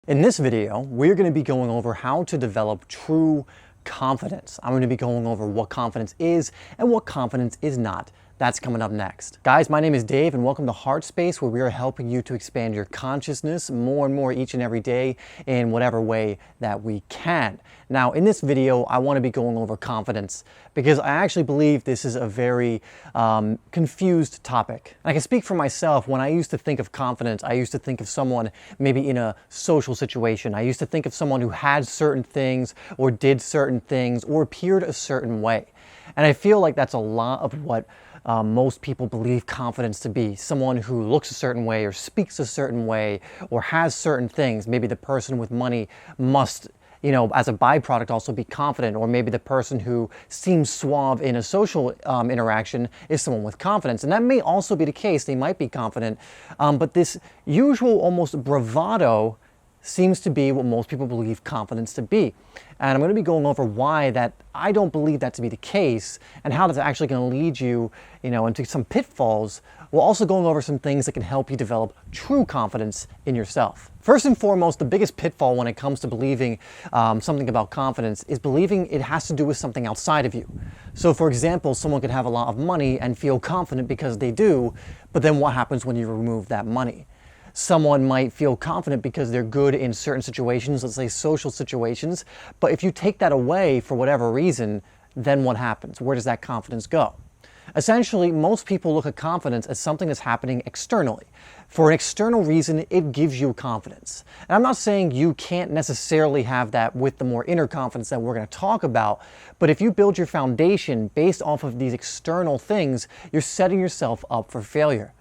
In this video, we're going to be going over how to develop true confidence. I'm going to be going over what confidence is and what confidence is not. That's coming up next. Guys, my name is Dave and welcome to HeartSpace, where we are helping you to expand your consciousness more and more each and every day in whatever way that we can. Now, in this video, I want to be going over confidence because I actually believe this is a very confused topic. And I can speak for myself. When I used to think of confidence, I used to think of someone maybe in a social situation. I used to think of someone who had certain things or did certain things or appeared a certain way. And I feel like that's a lot of what most people believe confidence to be. Someone who looks a certain way or speaks a certain way or has certain things. Maybe the person with money must, as a byproduct also be confident, or maybe the person who seems suave in a social interaction is someone with confidence. And that may also be the case. They might be confident, but this usual almost bravado seems to be what most people believe confidence to be. And I'm going to be going over why that I don't believe that to be the case and how that's actually going to lead you, into some pitfalls. We're also going over some things that can help you develop true confidence in yourself. First and foremost, the biggest pitfall when it comes to believing something about confidence is believing it has to do with something outside of you. So for example, someone could have a lot of money and feel confident because they do, but then what happens when you remove that money? Someone might feel confident because they're good in certain situations, let's say social situations, but if you take that away for whatever reason, then what happens? Where does that confidence go? Essentially, most people look at confidence as something that's happening externally. For an external reason, it gives you confidence. And I'm not saying you can't necessarily have that with the more inner confidence that we're going to talk about, but if you build your foundation based off of these external things, you're setting yourself up for failure.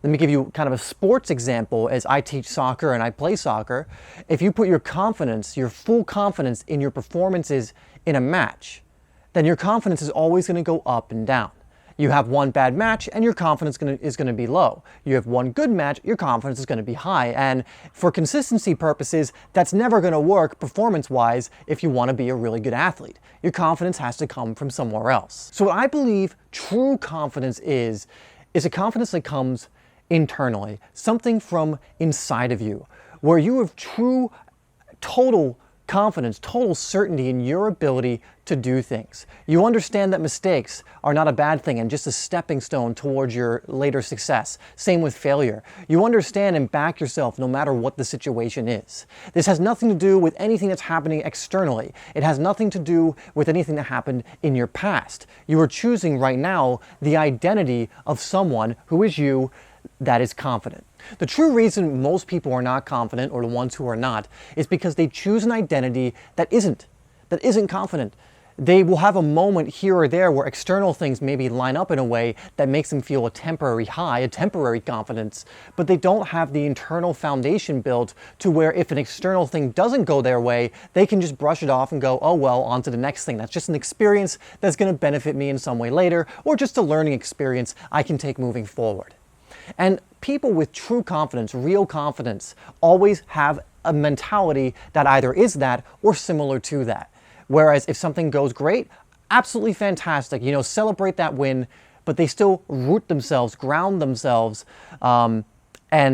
Let me give you kind of a sports example. As I teach soccer and I play soccer, if you put your confidence, your full confidence in your performances in a match, then your confidence is always going to go up and down. You have one bad match and your confidence is going to be low. You have one good match, your confidence is going to be high. And for consistency purposes, that's never going to work performance-wise if you want to be a really good athlete. Your confidence has to come from somewhere else. So what I believe true confidence is a confidence that comes internally, something from inside of you, where you have true, total confidence, total certainty in your ability to do things. You understand that mistakes are not a bad thing and just a stepping stone towards your later success. Same with failure. You understand and back yourself no matter what the situation is. This has nothing to do with anything that's happening externally. It has nothing to do with anything that happened in your past. You are choosing right now the identity of someone who is you that is confident. The true reason most people are not confident, or the ones who are not, is because they choose an identity that isn't confident. They will have a moment here or there where external things maybe line up in a way that makes them feel a temporary high, a temporary confidence, but they don't have the internal foundation built to where if an external thing doesn't go their way, they can just brush it off and go, oh well, on to the next thing. That's just an experience that's going to benefit me in some way later, or just a learning experience I can take moving forward. And people with true confidence, real confidence, always have a mentality that either is that or similar to that. Whereas if something goes great, absolutely fantastic, celebrate that win, but they still root themselves, ground themselves, and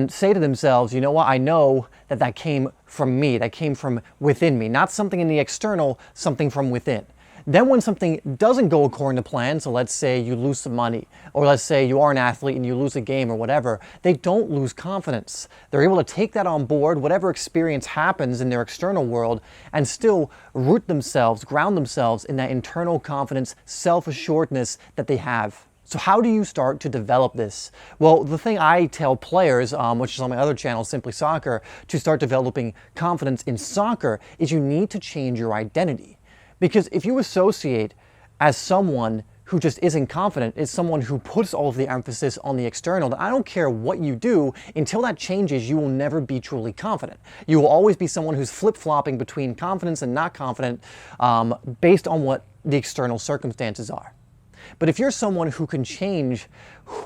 say to themselves, you know what, I know that came from me, that came from within me, not something in the external, something from within. Then when something doesn't go according to plan, so let's say you lose some money, or let's say you are an athlete and you lose a game or whatever, they don't lose confidence. They're able to take that on board, whatever experience happens in their external world, and still root themselves, ground themselves in that internal confidence, self-assuredness that they have. So how do you start to develop this? Well, the thing I tell players, which is on my other channel, Simply Soccer, to start developing confidence in soccer is you need to change your identity. Because if you associate as someone who just isn't confident, is someone who puts all of the emphasis on the external, then I don't care what you do, until that changes, you will never be truly confident. You will always be someone who's flip-flopping between confidence and not confident based on what the external circumstances are. But if you're someone who can change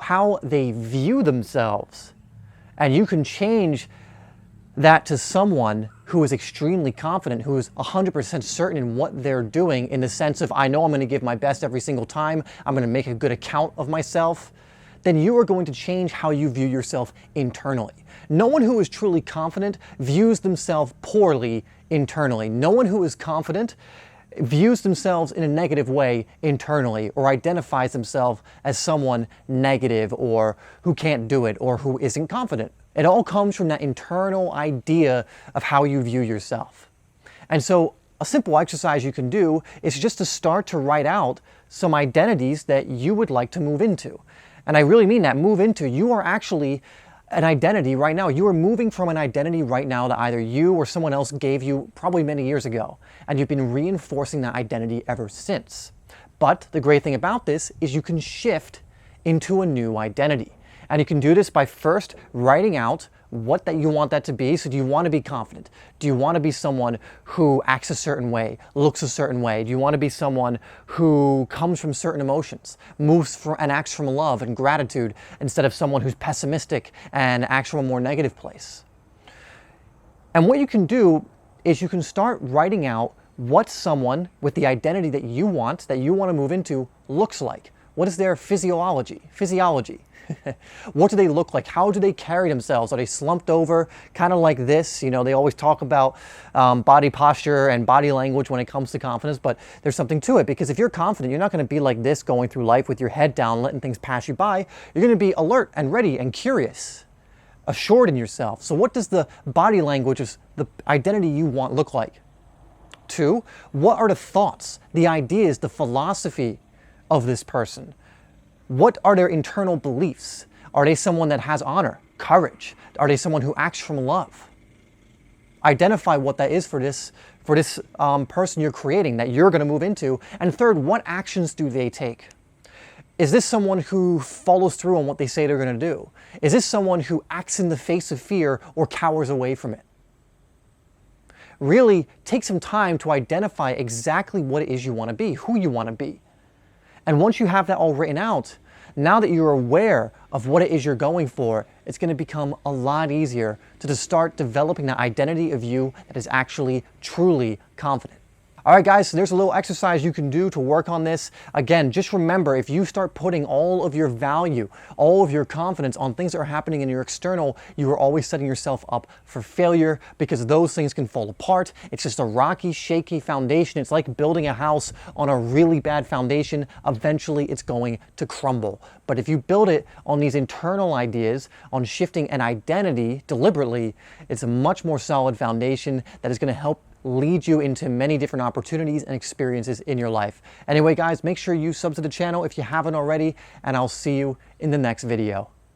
how they view themselves, and you can change that to someone who is extremely confident, who is 100% certain in what they're doing, in the sense of, I know I'm going to give my best every single time, I'm going to make a good account of myself, then you are going to change how you view yourself internally. No one who is truly confident views themselves poorly internally. No one who is confident views themselves in a negative way internally, or identifies themselves as someone negative or who can't do it or who isn't confident. It all comes from that internal idea of how you view yourself. And so a simple exercise you can do is just to start to write out some identities that you would like to move into. And I really mean that, move into. You are actually an identity right now. You are moving from an identity right now that either you or someone else gave you probably many years ago, and you've been reinforcing that identity ever since. But the great thing about this is you can shift into a new identity. And you can do this by first writing out what that you want that to be. So do you want to be confident? Do you want to be someone who acts a certain way, looks a certain way? Do you want to be someone who comes from certain emotions, moves from, and acts from love and gratitude, instead of someone who's pessimistic and acts from a more negative place? And what you can do is you can start writing out what someone with the identity that you want to move into looks like. What is their physiology? What do they look like? How do they carry themselves? Are they slumped over, kind of like this? You know, they always talk about body posture and body language when it comes to confidence, but there's something to it, because if you're confident, you're not going to be like this, going through life with your head down, letting things pass you by. You're going to be alert and ready and curious, assured in yourself. So what does the body language of the identity you want look like? 2, what are the thoughts, the ideas, the philosophy of this person? What are their internal beliefs? Are they someone that has honor, courage? Are they someone who acts from love? Identify what that is for this person you're creating, that you're going to move into. And 3rd, what actions do they take? Is this someone who follows through on what they say they're going to do? Is this someone who acts in the face of fear or cowers away from it? Really take some time to identify exactly what it is you want to be, who you want to be. And once you have that all written out, now that you're aware of what it is you're going for, it's going to become a lot easier to just start developing that identity of you that is actually truly confident. All right, guys, so there's a little exercise you can do to work on this. Again, just remember, if you start putting all of your value, all of your confidence on things that are happening in your external, you are always setting yourself up for failure, because those things can fall apart. It's just a rocky, shaky foundation. It's like building a house on a really bad foundation. Eventually, it's going to crumble. But if you build it on these internal ideas, on shifting an identity deliberately, it's a much more solid foundation that is going to help lead you into many different opportunities and experiences in your life. Anyway, guys, make sure you sub to the channel if you haven't already, and I'll see you in the next video.